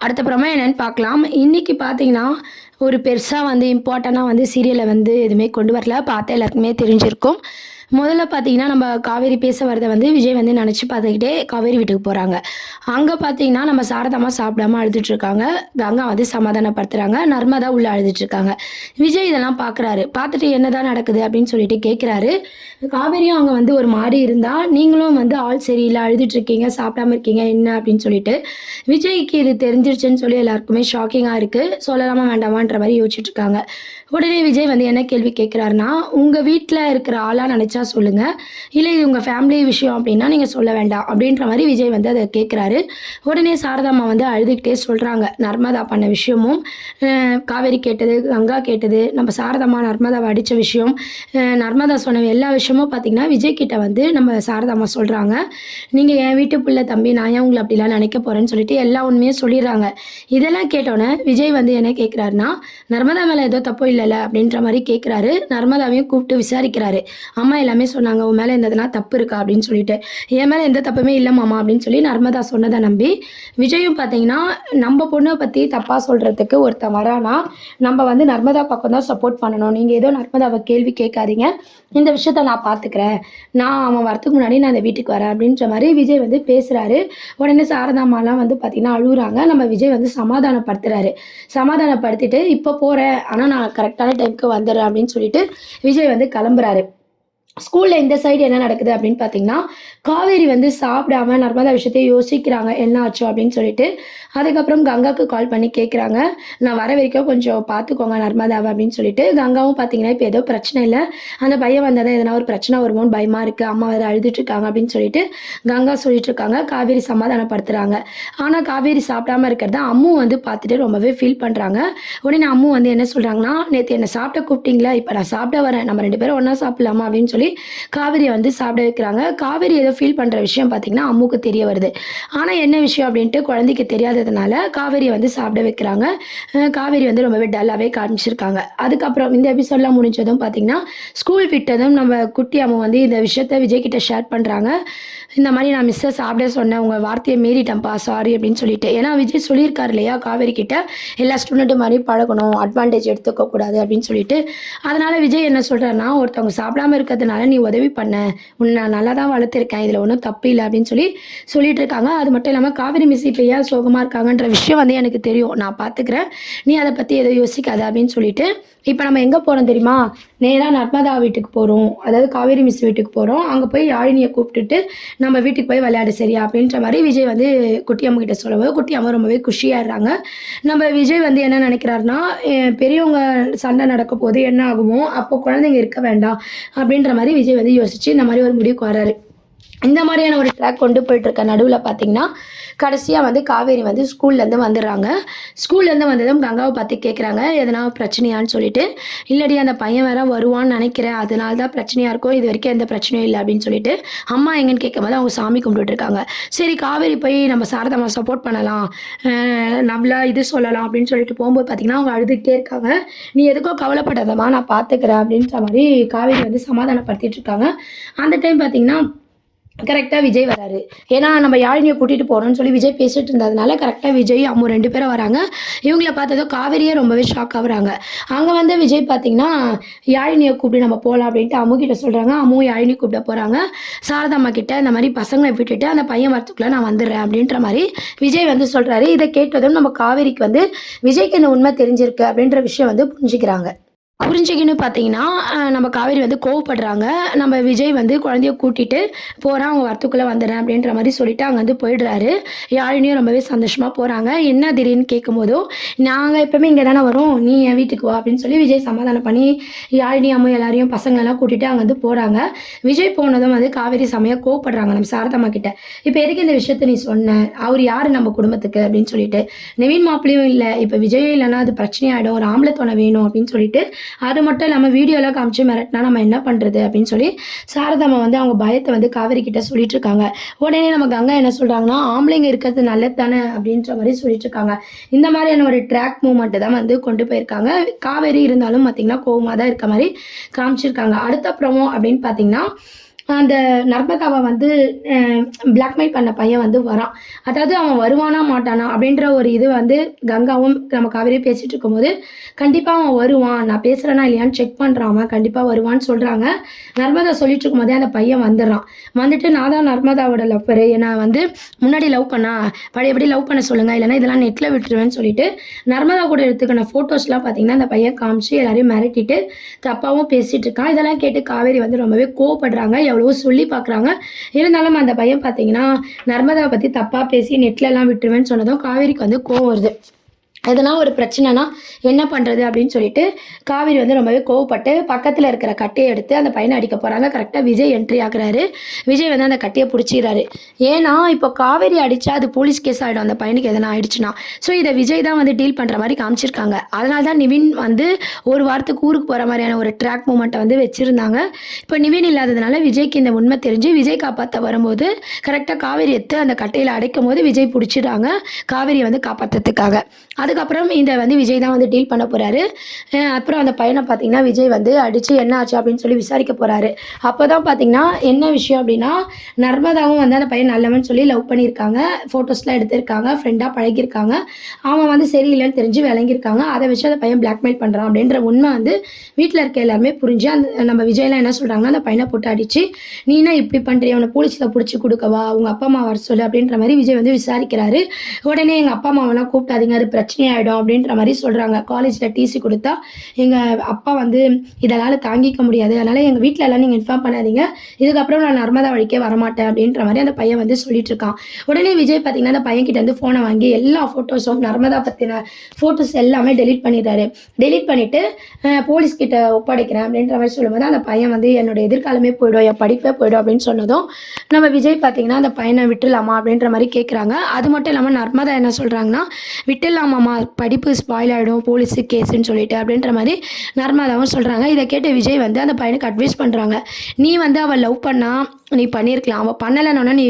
அடுத்தப்புறமா என்னன்னு பார்க்கலாம். இன்னைக்கு பார்த்தீங்கன்னா, ஒரு பெருசா வந்து இம்பார்ட்டன்ட்டா வந்து சீரியல வந்து எதுவுமே கொண்டு வரல. பார்த்தா எல்லாருக்குமே தெரிஞ்சிருக்கும். முதல்ல பார்த்தீங்கன்னா, நம்ம காவேரி பேச வரத வந்து விஜய் வந்து நெனச்சு பார்த்துக்கிட்டே காவேரி வீட்டுக்கு போறாங்க. அங்க பார்த்தீங்கன்னா, நம்ம சாரதாம்மா சாப்பிடாம அழுதுட்டுருக்காங்க. கங்கா வந்து சமாதானப்படுத்துறாங்க. நர்மதா உள்ள அழுதுட்டுருக்காங்க. விஜய் இதெல்லாம் பார்க்குறாரு. பார்த்துட்டு என்னதான் நடக்குது அப்படின்னு சொல்லிட்டு கேட்குறாரு. காவேரியும் அங்க வந்து ஒரு மாரி இருந்தா, நீங்களும் வந்து ஆள் சரியில்ல, அழுதுட்டுருக்கீங்க, சாப்பிடாம இருக்கீங்க என்ன அப்படின்னு சொல்லிட்டு, விஜய்க்கு இது தெரிஞ்சிருச்சுன்னு சொல்லி எல்லாருக்குமே ஷாக்கிங்கா இருக்கு. சொல்லலாமா வேண்டாமான்ற மாரி யோசிச்சுட்டுருக்காங்க. உடனே விஜய் வந்து என்ன கேள்வி கேட்குறாருன்னா, "உங்க வீட்ல இருக்கிற ஆளா நெனச்சா சொல்லுங்க. இல்ல இது உங்க ஃபேமிலி விஷயம் அப்டின்னா நீங்க சொல்ல வேண்டாம்." அப்படின்ற மாரி விஜய் வந்து அத கேட்குறாரு. உடனே சாரதாம்மா வந்து அழுதுகிட்டே சொல்றாங்க. நர்மதா பண்ண விஷயமும், காவேரி கேட்டது, கங்கா கேட்டது, நம்ம சாரதாம்மா நர்மதாவ அடிச்ச விஷயம், நர்மதா சொன்ன எல்லா விஷயமும் பார்த்தீங்கன்னா, விஜய் கிட்ட வந்து நம்ம சாரதாம்மா சொல்றாங்க. "நீங்க என் வீட்டு புள்ள தம்பி, நான் ஏன் உங்கள அப்படிலாம் நெனைக்க போறேன்னு" சொல்லிட்டு எல்லா உண்மையும் சொல்லிர்றாங்க. இதெல்லாம் கேட்டோனே விஜய் வந்து என்ன கேட்குறாருன்னா, "நர்மதா மேல ஏதோ தப்பு இல்லல்ல?" அப்படின்ற மாரி கேட்குறாரு. நர்மதாவையும் கூப்பிட்டு விசாரிக்கிறாரு. "அம்மா எல்லாமே சொன்னாங்க. உன் மேல எதுனா தப்பு இருக்கா?" அப்படின்னு சொல்லிட்டு. "என் மேல எந்த தப்புமே இல்ல மாமா" அப்படின்னு சொல்லி நர்மதா சொன்னத நம்பி, விஜயும் பார்த்தீங்கன்னா, நம்ப பொண்ண பத்தி தப்பா சொல்றதுக்கு ஒருத்தன் வரான்னா, நம்ப வந்து நர்மதா பக்கம் தான் சப்போர்ட் பண்ணணும். நீங்க ஏதோ நர்மதாவ கேள்வி கேட்காதீங்க. இந்த விஷயத்த நான் பார்த்துக்கிறேன். அவன் வரதுக்கு முன்னாடி நான் இந்த வீட்டுக்கு வரேன் அப்படின்ற மாரி விஜய் வந்து பேசுறாரு. உடனே சாரதாம்மாலாம் வந்து பார்த்தீங்கன்னா அழுவுறாங்க. நம்ம விஜய் வந்து சமாதானப்படுத்துறாரு. சமாதானப்படுத்திட்டு, "இப்ப போறேன். ஆனா நான் கரெக்ட்டான டைம்க்கு வந்துர்றேன்" அப்படின்னு சொல்லிட்டு விஜய் வந்து கிளம்புறாரு. ஸ்கூல்ல இந்த சைடு என்ன நடக்குது அப்படின்னு பார்த்தீங்கன்னா, காவேரி வந்து சாப்பிடாம நர்மதா விஷயத்த யோசிக்கிறாங்க. என்ன ஆச்சோ அப்படின்னு சொல்லிட்டு. அதுக்கப்புறம் கங்காக்கு கால் பண்ணி கேட்குறாங்க. "நான் வர வரைக்கும் கொஞ்சம் பார்த்துக்கோங்க நர்மதாவ" அப்படின்னு சொல்லிட்டு. கங்காவும் பார்த்தீங்கன்னா, "இப்ப ஏதோ பிரச்சனை இல்ல. அந்த பையன் வந்தா தான் எதனா ஒரு பிரச்சனை வருமோன்னு பயமா இருக்கு. அம்மா வேற அழுதுட்டுருக்காங்க" அப்படின்னு சொல்லிட்டு கங்கா சொல்லிட்டுருக்காங்க. காவேரி சமாதானப்படுத்துறாங்க. ஆனா காவேரி சாப்பிடாம இருக்கிறத அம்மு வந்து பார்த்துட்டு ரொம்பவே ஃபீல் பண்றாங்க. உடனே அம்மு வந்து என்ன சொல்றாங்கன்னா, "நேத்து என்ன சாப்பிட கூப்பிட்டீங்களா? இப்ப நான் சாப்பிட வரேன். நம்ம 2 பேரும் ஒண்ணா சாப்பிடலாமா?" அப்படின்னு சொல்லி காவேரிய வந்து சாப்பிட வைக்கிறாங்க. காவேரி ஏதோ ஃபீல் பண்ற விஷயம் பார்த்தீங்கன்னா, அம்முக்கு தெரிய வருது. ஆனா என்ன விஷயம் அப்படின்ட்டு குழந்தைக்கு தெரியாததுனால காவேரிய வந்து சாப்பிட வைக்கிறாங்க. காவேரி வந்து ரொம்பவே டல்லாவே காமிச்சிருக்காங்க. அதுக்கப்புறம் இந்த எபிசோட்லாம் முடிஞ்சதும் பார்த்தீங்கன்னா, ஸ்கூல் விட்டதும் நம்ம குட்டி அம்மு வந்து இந்த விஷயத்த விஜய் கிட்ட ஷேர் பண்றாங்க. இந்த மாரி "நான் மிஸ்ஸ சாப்பிட சொன்னேன். உங்க வார்த்தைய மீறிட்டேன்ப்பா. சாரி" அப்படின்னு சொல்லிட்டு. ஏன்னா விஜய் சொல்லியிருக்காரு இல்லையா காவேரி கிட்ட, "எல்லா ஸ்டூடெண்ட்டும் மாரி பழகணும். அட்வான்டேஜ் எடுத்துக்க கூடாது" அப்படின்னு சொல்லிட்டு. அதனால விஜய் என்ன சொல்றாருன்னா, "ஒருத்தவங்க சாப்பிடாம இருக்கிறதுனால நீ உதவி பண்ண. உன்ன நான் நல்லா தான் வளர்த்துருக்கேன். இதுல ஒண்ணும் தப்பு இல்ல" அப்படின்னு சொல்லி சொல்லிட்டு இருக்காங்க. அது மட்டும் இல்லாம காவேரி மிஸ் இப்ப ஏன் சோகமா இருக்காங்கன்ற விஷயம் வந்து எனக்கு தெரியும். நான் பார்த்துக்கிறேன். நீ அத பத்தி எதுவும் யோசிக்காத அப்படின்னு சொல்லிட்டு, இப்ப நம்ம எங்க போறோம் தெரியுமா? நேரா நர்மதா வீட்டுக்கு போறோம். அதாவது காவேரி மிஸ் வீட்டுக்கு போறோம். அங்க போய் யாழினிய கூப்பிட்டுட்டு, "நம்ம வீட்டுக்கு போய் விளையாடு சரியா?" அப்படின்ற மாரி விஜய் வந்து குட்டி அம்மா கிட்ட சொல்லும்போது, குட்டி அம்மா ரொம்பவே குஷியாயிடுறாங்க. நம்ம விஜய் வந்து என்ன நினைக்கிறாருன்னா, பெரியவங்க சண்டை நடக்கும்போது என்ன ஆகுமோ, அப்போ குழந்தைங்க இருக்க வேண்டாம். அப்படின்ற மாரி விஜய் வந்து யோசிச்சு இந்த மாரி ஒரு முடிவுக்கு வராரு. இந்த மாதிரியான ஒரு ட்ராக் கொண்டு போயிட்டுருக்க நடுவுல பார்த்தீங்கன்னா, கடைசியா வந்து காவேரி வந்து ஸ்கூல்லேருந்து வந்துடுறாங்க. ஸ்கூல்லேருந்து வந்ததும் கங்காவ பார்த்து கேட்குறாங்க, "எதனா பிரச்சனையான்னு?" சொல்லிட்டு. "இல்லடி அந்த பையன் வேற வருவான்னு நெனைக்கிறேன். அதனால தான் பிரச்சனையா இருக்கும். இதுவரைக்கும் எந்த பிரச்சனையும் இல்ல" அப்படின்னு சொல்லிட்டு. அம்மா எங்கன்னு கேட்கும்போது அவங்க சாமி கும்பிட்டுட்டு இருக்காங்க. சரி காவேரி போய் நம்ம சாரதாம்மா சப்போர்ட் பண்ணலாம். நம்மள இது சொல்லலாம் அப்படின்னு சொல்லிட்டு போம்போது பார்த்தீங்கன்னா, அவங்க அழுதுகிட்டே இருக்காங்க. "நீ எதுக்கும் கவலைப்படாதம்மா, நான் பார்த்துக்கிறேன்" அப்படின்ற மாரி காவேரி வந்து சமாதானப்படுத்திட்டு இருக்காங்க. அந்த டைம் பார்த்தீங்கன்னா கரெக்ட்டா விஜய் வராரு. ஏன்னா நம்ம யாழினிய கூட்டிட்டு போறோம்ன்னு சொல்லி விஜய் பேசிட்டு இருந்ததுனால, கரெக்ட்டா விஜய், அம்மு 2 பேரும் வராங்க. இவங்கள பார்த்ததும் காவேரியே ரொம்பவே ஷாக் ஆகுறாங்க. அங்க வந்து விஜய் பார்த்தீங்கன்னா, யாழினிய கூப்பிடு நம்ம போலாம் அப்படின்ட்டு அம்மு கிட்ட சொல்றாங்க. அம்முவும் யாழினி கூப்பிட போறாங்க. சாரதாம்மா கிட்ட இந்த மாரி பசங்கள விட்டுட்டு அந்த பையன் வரத்துக்குள்ள நான் வந்துடுறேன் அப்படின்ற மாரி விஜய் வந்து சொல்றாரு. இத கேட்டதும் நம்ம காவேரிக்கு வந்து விஜய்க்கு இந்த உண்மை தெரிஞ்சிருக்கு அப்படின்ற விஷயம் வந்து புரிஞ்சுக்கிறாங்க. புரிஞ்சுக்கின்னு பார்த்தீங்கன்னா, நம்ம காவேரி வந்து கோவப்படுறாங்க. நம்ம விஜய் வந்து குழந்தைய கூட்டிட்டு போறேன், அவங்க வரத்துக்குள்ள வந்துடுறேன் அப்படின்ற மாரி சொல்லிட்டு அங்கருந்து போயிடுறாரு. யாழினியும் ரொம்பவே சந்தோஷமா போறாங்க. என்ன திடீர்னு கேட்கும்போதும், "நாங்க எப்பவுமே இங்க தானே வரோம். நீ என் வீட்டுக்கு வா" அப்படின்னு சொல்லி விஜய் சமாதானம் பண்ணி, யாழினி, அம்மு எல்லாரையும் பசங்களெல்லாம் கூட்டிட்டு அங்கருந்து போறாங்க. விஜய் போனதும் வந்து காவேரி செமையா கோவப்படுறாங்க நம்ம சாரதாம்மா கிட்ட. "இப்ப எதுக்கு இந்த விஷயத்த நீ சொன்ன? அவரு யாரு நம்ம குடும்பத்துக்கு?" அப்படின்னு சொல்லிட்டு. "நிவின் மாப்பிள்ளையும் இல்ல. இப்ப விஜயும் இல்லன்னா அது பிரச்சனையாயிடும். ஒரு ஆம்பள துணை வேணும்" அப்படின்னு சொல்லிட்டு அது மட்டும் இல்லாம வீடியோலாம் காமிச்சு மிரட்டினா நம்ம என்ன பண்றது? அப்படின்னு சொல்லி சாரதாம்மா வந்து அவங்க பயத்த வந்து காவேரி கிட்ட சொல்லிட்டு இருக்காங்க. உடனே நம்ம கங்கா என்ன சொல்றாங்கன்னா, "ஆம்பளைங்க இருக்கிறது நல்லது தானே" அப்படின்ற மாரி சொல்லிட்டு இருக்காங்க. இந்த மாதிரியான ஒரு ட்ராக் மூவ்மெண்ட் தான் வந்து கொண்டு போயிருக்காங்க. காவேரி இருந்தாலும் பார்த்தீங்கன்னா, கோவமா தான் இருக்க மாரி காமிச்சிருக்காங்க. அடுத்த ப்ரோமோ அப்படின்னு பார்த்தீங்கன்னா, அந்த நர்மதாவை வந்து பிளாக்மெயில் பண்ண பையன் வந்து வரான். அதாவது அவன் வருவானா மாட்டானா அப்படின்ற ஒரு இது வந்து கங்காவும் நம்ம காவேரியும் பேசிட்டு இருக்கும்போது, கண்டிப்பா அவன் வருவான். நான் பேசுறேனா இல்லையான்னு செக் பண்றான் அவன். கண்டிப்பா வருவான்னு சொல்றாங்க. நர்மதா சொல்லிட்டு இருக்கும்போதே அந்த பையன் வந்துடுறான். வந்துட்டு நான் தான் நர்மதாவோட லவ்வரு. என்ன வந்து முன்னாடி லவ் பண்ணா, பழையபடி லவ் பண்ண சொல்லுங்க. இல்லைன்னா இதெல்லாம் நெட்ல விட்டுருவேன்னு சொல்லிட்டு, நர்மதா கூட எடுத்துக்கின ஃபோட்டோஸ்லாம் பார்த்தீங்கன்னா, அந்த பையன் காமிச்சு எல்லாரையும் மிரட்டிட்டு தப்பாவும் பேசிட்டு இருக்கான். இதெல்லாம் கேட்டு காவேரி வந்து ரொம்பவே கோவப்படுறாங்க. எவ்வளவோ சொல்லி பார்க்குறாங்க. இருந்தாலும் அந்த பையன் பார்த்தீங்கன்னா, நர்மதாவ பத்தி தப்பா பேசி நெட்லலாம் விட்டுருவேன்னு சொன்னதும் காவேரிக்கு வந்து கோவம் வருது. எதனா ஒரு பிரச்சனைனா என்ன பண்ணுறது அப்படின்னு சொல்லிட்டு காவேரி வந்து ரொம்பவே கோவப்பட்டு பக்கத்தில் இருக்கிற கட்டையை எடுத்து அந்த பையனை அடிக்க போகிறாங்க. கரெக்டாக விஜய் என்ட்ரி ஆகுறாரு. விஜய் வந்து அந்த கட்டையை பிடிச்சிக்கிறாரு. ஏன்னா இப்போ காவேரி அடித்தா அது போலீஸ் கேஸ் ஆகிடும் அந்த பையனுக்கு எதனா ஆயிடுச்சுன்னா. ஸோ இதை விஜய் தான் வந்து டீல் பண்ணுற மாதிரி காமிச்சிருக்காங்க. அதனால தான் நிவின் வந்து ஒரு வாரத்துக்கு ஊருக்கு போகிற மாதிரியான ஒரு ட்ராக் மூமெண்ட்டை வந்து வச்சுருந்தாங்க. இப்போ நிவின் இல்லாததுனால விஜய்க்கு இந்த உண்மை தெரிஞ்சு விஜய் காப்பாற்ற வரும்போது கரெக்டாக காவேரி எடுத்து அந்த கட்டையில் அடைக்கும் போது விஜய் பிடிச்சிடுறாங்க காவேரியை வந்து காப்பாற்றுறதுக்காக. அதுக்கப்புறம் இந்த வந்து விஜய் தான் வந்து டீல் பண்ண போகிறாரு. அப்புறம் அந்த பையனை பார்த்தீங்கன்னா விஜய் வந்து அடித்து என்ன ஆச்சு அப்படின்னு சொல்லி விசாரிக்க போகிறாரு. அப்போ தான் பார்த்தீங்கன்னா என்ன விஷயம் அப்படின்னா, நர்மதாவும் வந்து அந்த பையன் நல்லவன் சொல்லி லவ் பண்ணியிருக்காங்க. ஃபோட்டோஸ்லாம் எடுத்திருக்காங்க. ஃப்ரெண்டாக பழகியிருக்காங்க. அவன் வந்து சரியில்லைன்னு தெரிஞ்சு விளங்கியிருக்காங்க. அதை வச்சு அந்த பையன் பிளாக்மெயில் பண்ணுறான் அப்படின்ற உண்மை வந்து வீட்டில் இருக்க எல்லாருமே புரிஞ்சு அந்த நம்ம விஜய்லாம் என்ன சொல்கிறாங்கன்னா, அந்த பையனை போட்டு அடித்து நீ என்ன இப்படி பண்ணுறிய, அவனை போலீஸில் பிடிச்சி கொடுக்கவா, உங்கள் அப்பா அம்மா வர சொல்லு அப்படின்ற மாதிரி விஜய் வந்து விசாரிக்கிறாரு. உடனே எங்கள் அப்பா அம்மாவெல்லாம் கூப்பிட்டாதீங்க, அது பிரச்சனையாயிடும் அப்படின்ற மாதிரி சொல்கிறாங்க. காலேஜில் டிசி கொடுத்தா எங்கள் அப்பா வந்து இதனால் தாங்கிக்க முடியாது, அதனால் எங்கள் வீட்டில் எல்லாம் நீங்கள் இன்ஃபார்ம் பண்ணாதீங்க, இதுக்கப்புறம் நான் நர்மதா வழிக்கே வரமாட்டேன் அப்படின்ற மாதிரி அந்த பையன் வந்து சொல்லிட்டு இருக்கான். உடனே விஜய் பார்த்தீங்கன்னா அந்த பையன்கிட்ட வந்து ஃபோனை வாங்கி எல்லா ஃபோட்டோஸும் நர்மதா பற்றின ஃபோட்டோஸ் எல்லாமே டெலீட் பண்ணிடுறாரு. டெலீட் பண்ணிவிட்டு போலீஸ்கிட்ட ஒப்படைக்கிறேன் அப்படின்ற மாதிரி சொல்லும்போது அந்த பையன் வந்து என்னோட எதிர்காலமே போயிடும், என் படிப்பே போயிடும் அப்படின்னு சொன்னதும் நம்ம விஜய் பார்த்தீங்கன்னா அந்த பையனை விட்டுலாமா அப்படின்ற மாதிரி கேட்குறாங்க. அது மட்டும் இல்லாமல் நர்மதா என்ன சொல்கிறாங்கன்னா, விட்டுலாமாம்மா படிப்பு ஸ்பாயில் ஆகிடும் போலீஸு கேஸுன்னு சொல்லிட்டு அப்படின்ற மாதிரி நர்மதாவும் சொல்கிறாங்க. இதை கேட்டு விஜய் வந்து அந்த பையனுக்கு அட்வைஸ் பண்ணுறாங்க. நீ வந்து அவள் லவ் பண்ணா நீ பண்ணியிருக்கலாம், அவள் பண்ணலைன்னா நீ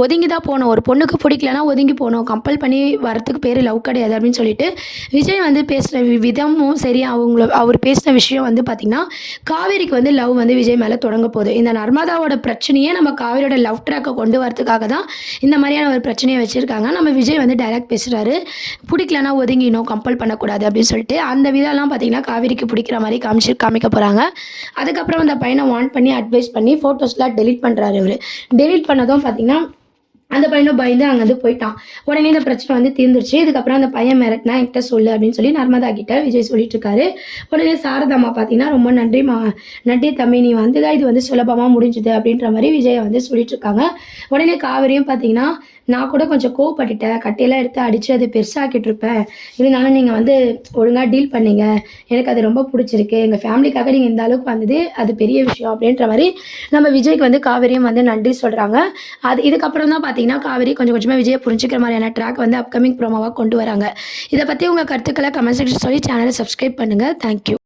ஒதுங்கி தான் போகணும், ஒரு பொண்ணுக்கு பிடிக்கலன்னா ஒதுங்கி போகணும், கம்பல் பண்ணி வரத்துக்கு பேர் லவ் கிடையாது அப்படின்னு சொல்லிட்டு விஜய் வந்து பேசுகிற விதமும் சரி, அவர் பேசின விஷயம் வந்து பார்த்திங்கன்னா காவேரிக்கு வந்து லவ் வந்து விஜய் மேலே தொடங்க போகுது. இந்த நர்மதாவோட பிரச்சனையே நம்ம காவேரியோட லவ் ட்ராக்கை கொண்டு வரதுக்காக தான் இந்த மாதிரியான ஒரு பிரச்சனையை வச்சுருக்காங்க. நம்ம விஜய் வந்து டைரக்ட் பேசுகிறாரு, பிடிக்கலன்னா ஒதுங்கினோம், கம்பல் பண்ணக்கூடாது அப்படின்னு சொல்லிட்டு அந்த விதம்லாம் பார்த்திங்கன்னா காவேரிக்கு பிடிக்கிற மாதிரி காமிக்க போகிறாங்க. அதுக்கப்புறம் அந்த பையனை வார்ன் பண்ணி அட்வைஸ் பண்ணி ஃபோட்டோஸ்லாம் டெலிட் பண்ணுறாரு. இவர் டெலிட் பண்ணதும் பார்த்திங்கன்னா அந்த பையனும் பயந்து அங்கேருந்து போயிட்டான். உடனே இந்த பிரச்சனை வந்து தீர்ந்துருச்சு. இதுக்கப்புறம் அந்த பையன் மிரட்டினா என்கிட்ட சொல்லு அப்படின்னு சொல்லி நர்மதா கிட்ட விஜய் சொல்லிட்டு இருக்காரு. உடனே சாரதாம்மா பார்த்தீங்கன்னா ரொம்ப நன்றிம்மா, நன்றி தம்பி, நீ வந்துதான் இது வந்து சுலபமாக முடிஞ்சுது அப்படின்ற மாதிரி விஜயை வந்து சொல்லிட்டு இருக்காங்க. உடனே காவேரியும் பார்த்தீங்கன்னா நான் கூட கொஞ்சம் கோவப்பட்டுட்டேன், கட்டையெல்லாம் எடுத்து அடித்து அது பெருசாக்கிட்டு இருப்பேன், இருந்தாலும் நீங்கள் வந்து ஒழுங்காக டீல் பண்ணீங்க, எனக்கு அது ரொம்ப பிடிச்சிருக்கு, எங்கள் ஃபேமிலிக்காக நீங்கள் இந்த அளவுக்கு வந்தது அது பெரிய விஷயம் அப்படின்ற மாதிரி நம்ம விஜய்க்கு வந்து காவேரியும் வந்து நன்றி சொல்கிறாங்க. அது இதுக்கப்புறம் தான் பார்த்தீங்கன்னா காவேரி கொஞ்சம் கொஞ்சமாக விஜயை புரிஞ்சுக்கிற மாதிரியான ட்ராக் வந்து அப்கமிங் ப்ரோமோவாக கொண்டு வராங்க. இதை பற்றி உங்கள் கருத்துக்களை கமெண்ட் செக்ஷன் சொல்லி சேனலை சப்ஸ்கிரைப் பண்ணுங்கள். தேங்க்யூ.